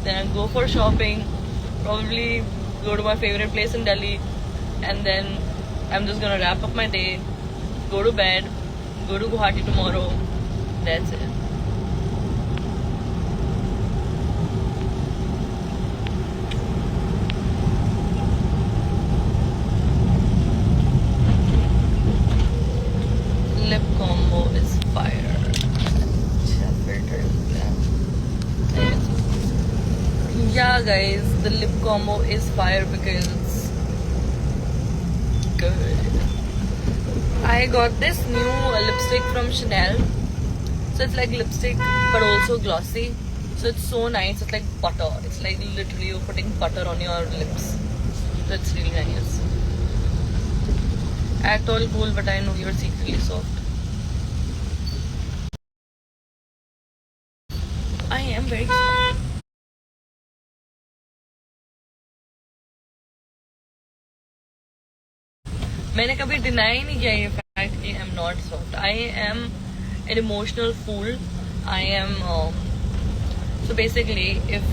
then I'll go for shopping, probably go to my favorite place in Delhi, and then I'm just gonna wrap up my day, go to bed, go to Guwahati tomorrow. That's it. Lip combo is fire. Yeah, guys, the lip combo is fire because it's good. I got this new lipstick from Chanel. So it's like lipstick but also glossy. So it's so nice. It's like butter. It's like literally you're putting butter on your lips. So it's really nice. Act all cool, but I know you're secretly soft. I am very soft. मैंने कभी deny नहीं किया ये fact कि I am not soft. I am an emotional fool. I am so basically if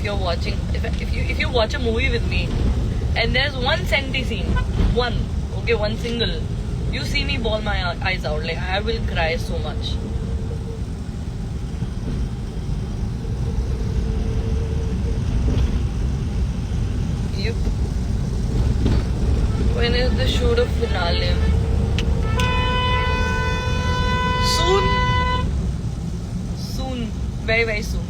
you're watching if you watch a movie with me and there's one senti scene, one single, you see me bawl my eyes out, like I will cry so much. Yep. When is the shoot of finale? Soon, very very soon.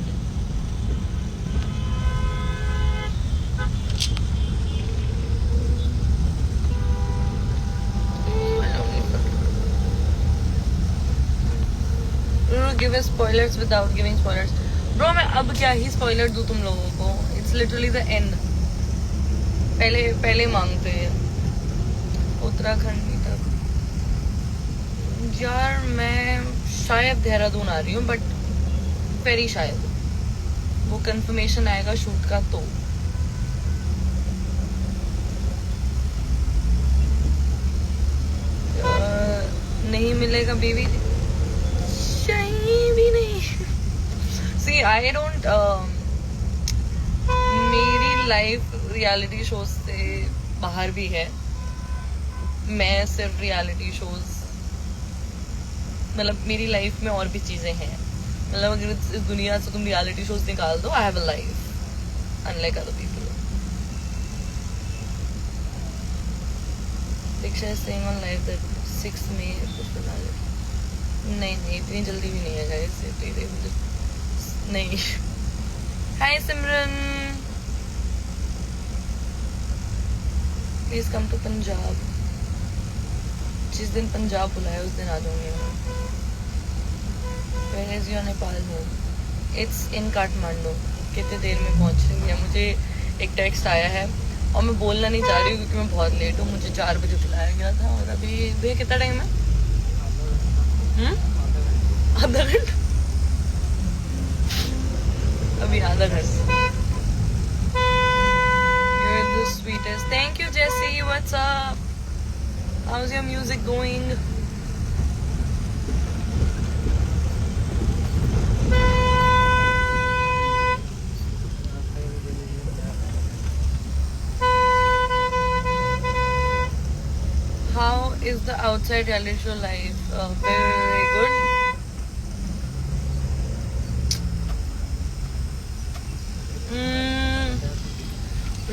Give us spoilers without giving spoilers. Bro, मैं अब क्या ही spoiler दूँ तुम लोगों को? It's literally the end. पहले मांगते हैं उत्तराखंड तक. यार मैं शायद देहरादून आ रही हूँ, बट वेरी शायद वो कंफर्मेशन आएगा शूट का तो. नहीं मिलेगा बेबी, चाहिए भी नहीं. सी आई डोंट मेरी लाइफ रियलिटी शोज से बाहर भी है. मैं सिर्फ रियलिटी शोज, मतलब मेरी लाइफ में और भी चीजें हैं. मतलब अगर इस दुनिया से तुम रियलिटी शोज निकाल दो, I have a life unlike other people. Diksha is saying on live that 6 मई नहीं इतनी जल्दी भी नहीं है गाइस, नहीं. हाय सिमरन, प्लीज कम टू पंजाब. जिस दिन पंजाब बुलाया उस दिन आ जाऊंगी मैं. Where is your Nepal home? It's in Kathmandu. कितने देर में पहुंचेंगे? मुझे एक टेक्स्ट आया है और मैं बोलना नहीं चाह रही हूँ क्योंकि मैं बहुत लेट हूँ. मुझे 4 बजे बुलाया गया था और अभी भैया कितना टाइम है? आधा घंटा. अभी आधा घंटा. You're the sweetest. Thank you, Jessie. What's up? How's your music going? How is the outside reality show life? Very good.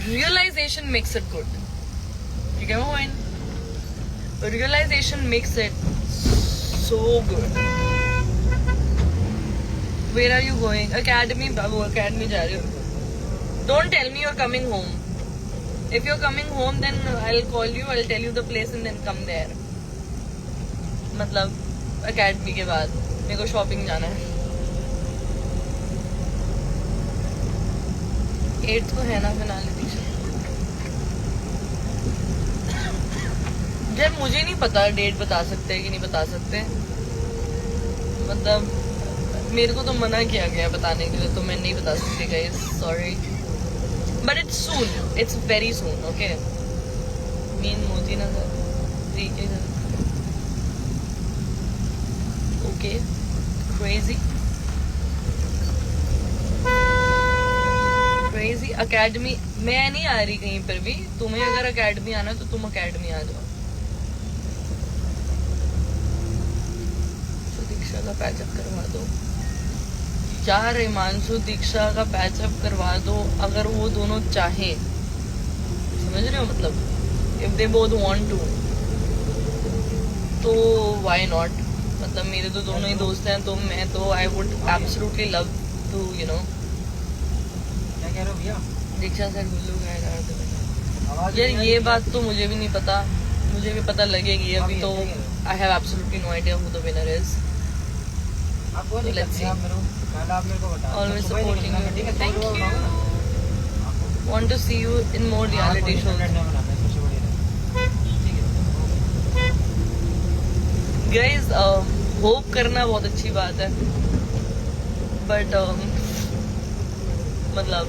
Realization makes it good. You get my point? Realization makes it so good. Where are you going? Academy. Babu, academy जा रही हो. Don't tell me you're coming home. If you're coming home, then I'll call you. I'll tell you the place and then come there. मतलब academy के बाद मेरे को shopping जाना है. 8 को है ना फिनाले दीक्षा. जब मुझे नहीं पता डेट बता सकते हैं कि नहीं बता सकते. मतलब मेरे को तो मना किया गया बताने के लिए, तो मैं नहीं बता सकती guys, sorry. But it's soon, it's very soon. Okay. Mean Modi Nagar ठीक है. ओके. क्रेजी. अकेडमी मैं नहीं आ रही कहीं पर भी, तुम्हें अगर अकेडमी आना है तो तुम अकेडमी आ जाओ। तो दीक्षा का पैचअप करवा दो यार, हिमांशु दीक्षा का पैचअप करवा दो अगर वो दोनों चाहे, समझ रहे हो मतलब, if they both want to तो व्हाई नॉट। मतलब मेरे तो दोनों ही दोस्त हैं, तो मैं तो I would absolutely love to you know. क्या कह रहे हो भैया? दीक्षा से गुल्लू यार, ये बात तो मुझे भी नहीं पता, मुझे भी पता लगेगी अभी तो। I have absolutely no idea who the winner is. आपको नहीं Let's see. आप मेरे को बता। Always सुबह ही supporting निकलना, you. ठीक है? Thank सुबह you. बनाऊंगा ना। Want to see you in more reality हाँ, shows. नहीं बनाना, सबसे बढ़िया है। ठीक है। Guys, होप करना बहुत अच्छी बात है, बट मतलब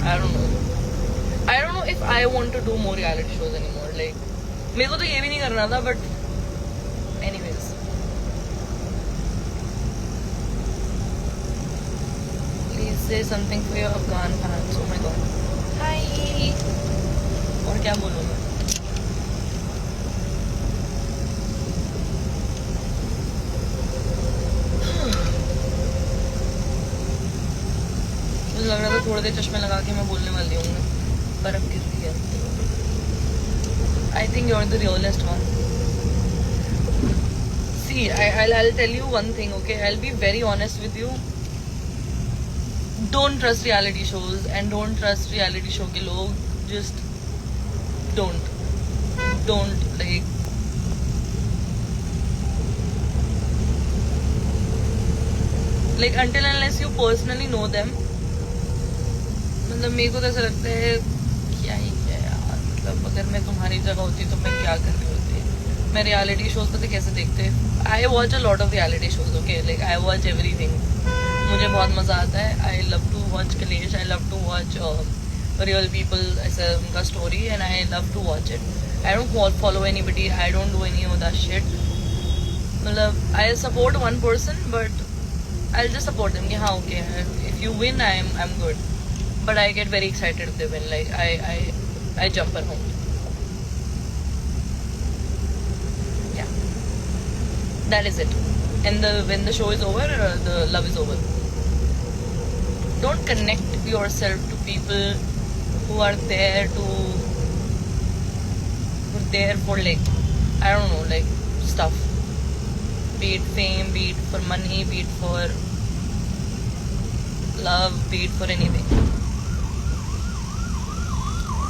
I don't know if I want to do more reality shows anymore. Like मेरे को तो ये भी नहीं करना था, but anyways. Please say something for your Afghan fans. Oh my god. Hi. और क्या बोलूँ मैं? मुझे लग रहा था थोड़ी देर चश्मे लगा के मैं बोलने वाली हूँ, बर्फ गिर रही है। I think you're the realest one. See, I'll tell you one thing, okay? I'll be very honest with you. Don't trust reality shows and don't trust reality show के लोग. Just don't like. Like until unless you personally know them. मतलब मेरे को तो ऐसा लगता है क्या ही क्या यार, मतलब अगर मैं तुम्हारी जगह होती तो मैं क्या कर रही होती। मैं रियलिटी शोज पता कैसे देखते, I watch a lot of reality shows, okay, like I watch everything. मुझे बहुत मजा आता है। आई लव टू वॉच कलेश, I love to watch real people, ऐसा उनका story, and I love to watch it. I don't follow anybody, I don't do any of that shit. मतलब I support one person, but I just support them कि हाँ okay, if you win I am good, but I get very excited if they win. Like I jump around. Yeah, that is it. And when the show is over, the love is over. Don't connect yourself to people who are there for like, I don't know, like stuff. Be it fame, be it for money, be it for love, be it for anything.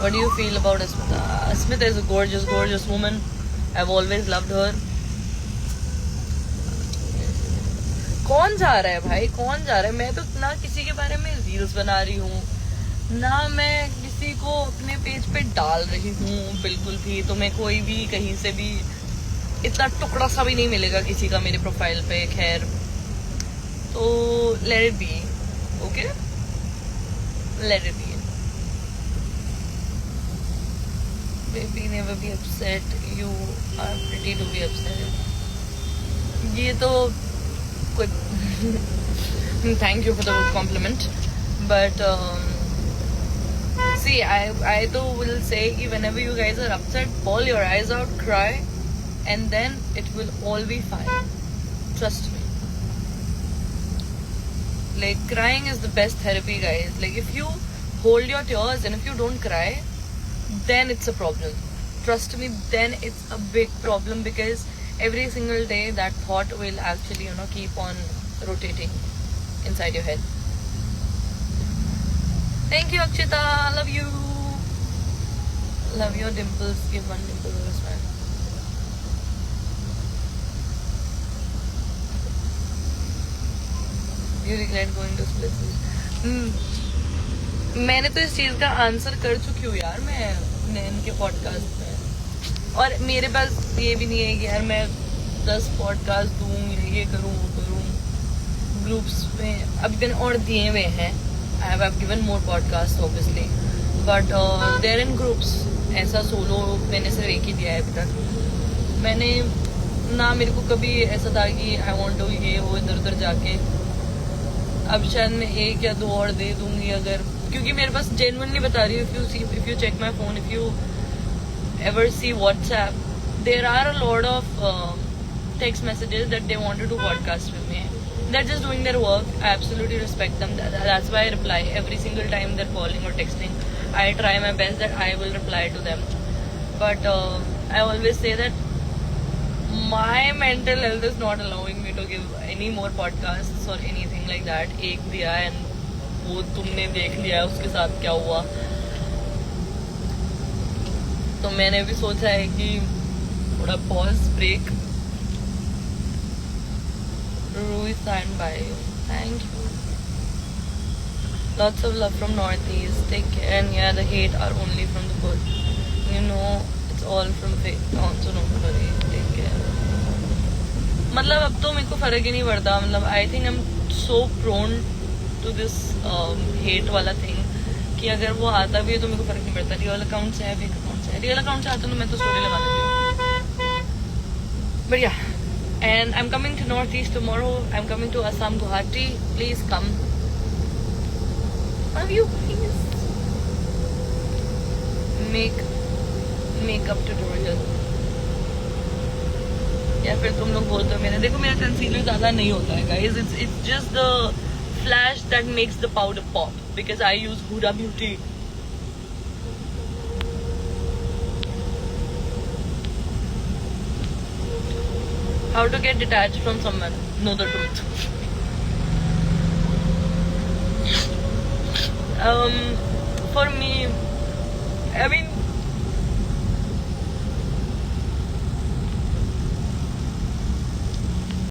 What do you feel about Asmita? Asmita is a gorgeous woman. I've always loved her. कौन जा रहा है भाई, कौन जा रहा है? मैं तो ना किसी के बारे में रील्स बना रही हूँ, ना मैं किसी को अपने पेज पे डाल रही हूँ बिल्कुल भी। तो मैं कोई भी कहीं से भी इतना टुकड़ा सा भी नहीं मिलेगा किसी का मेरे प्रोफाइल पे। खैर, तो let it be, okay, let it be. Baby, never be upset. You are pretty to be upset. ये तो कोई thank you for the compliment, but see, I तो will say कि whenever you guys are upset, bawl your eyes out, cry, and then it will all be fine. Trust me. Like crying is the best therapy, guys. Like if you hold your tears and if you don't cry, then it's a problem. Trust me, then it's a big problem, because every single day that thought will actually, you know, keep on rotating inside your head. Thank you, Akshita. Love you. Love your dimples. Give one dimple to a smile. You regret going to split. मैंने तो इस चीज का answer कर चुकी हूँ यार, मैं इनके पॉडकास्ट में। और मेरे पास ये भी नहीं है कि यार मैं 10 पॉडकास्ट दूँ, ये करूँ वो करूँ। ग्रुप्स में अभी मैंने और दिए हुए हैं, I have given more podcast obviously, but there in groups. ऐसा सोलो मैंने सिर्फ एक ही दिया है अभी तक। मैंने ना, मेरे को कभी ऐसा था कि आई वांट टू ये वो इधर उधर जाके अब शायद मैं 1 या 2 और दे दूंगी अगर, क्योंकि मेरे पास जेन्युइनली बता रही हूँ, if you check my phone, if you ever see WhatsApp, there are a lot of text messages that they want to do podcast with me. They're just doing their work. I absolutely respect them. That's why I reply every single time they're calling or texting. I try my best that I will reply to them. But I always say that my mental health is not allowing me to give any more podcasts or anything like that. एक दिया and वो तुमने देख लिया है, उसके साथ क्या हुआ. तो मैंने भी सोचा है कि थोड़ा pause break. Rui stand by you. Thank you. Lots of love from Northeast. Take care. And yeah, the hate are only from the good. You know, it's all from fake accounts. So don't worry. Take care. मतलब अब तो मेरे को फर्क ही नहीं पड़ता. मतलब I think I'm so prone to this hate वाला thing कि अगर वो आता भी है तो मेरे को फर्क नहीं पड़ता. रियल अकाउंट्स है, फेक अकाउंट्स है. रियल अकाउंट से आता तो मैं तो स्टोरी लगा देती हूँ. But yeah. And I'm coming to Northeast tomorrow. I'm coming to Assam, Guwahati. Please come. Love you, please. Makeup tutorial. या फिर तुम लोग बोलते हो मेरा, देखो मेरा कंसीलर ज़्यादा नहीं होता है guys. It's just the flash that makes the powder pop because I use Huda Beauty. How to get detached from someone? Know the truth. For me, I mean,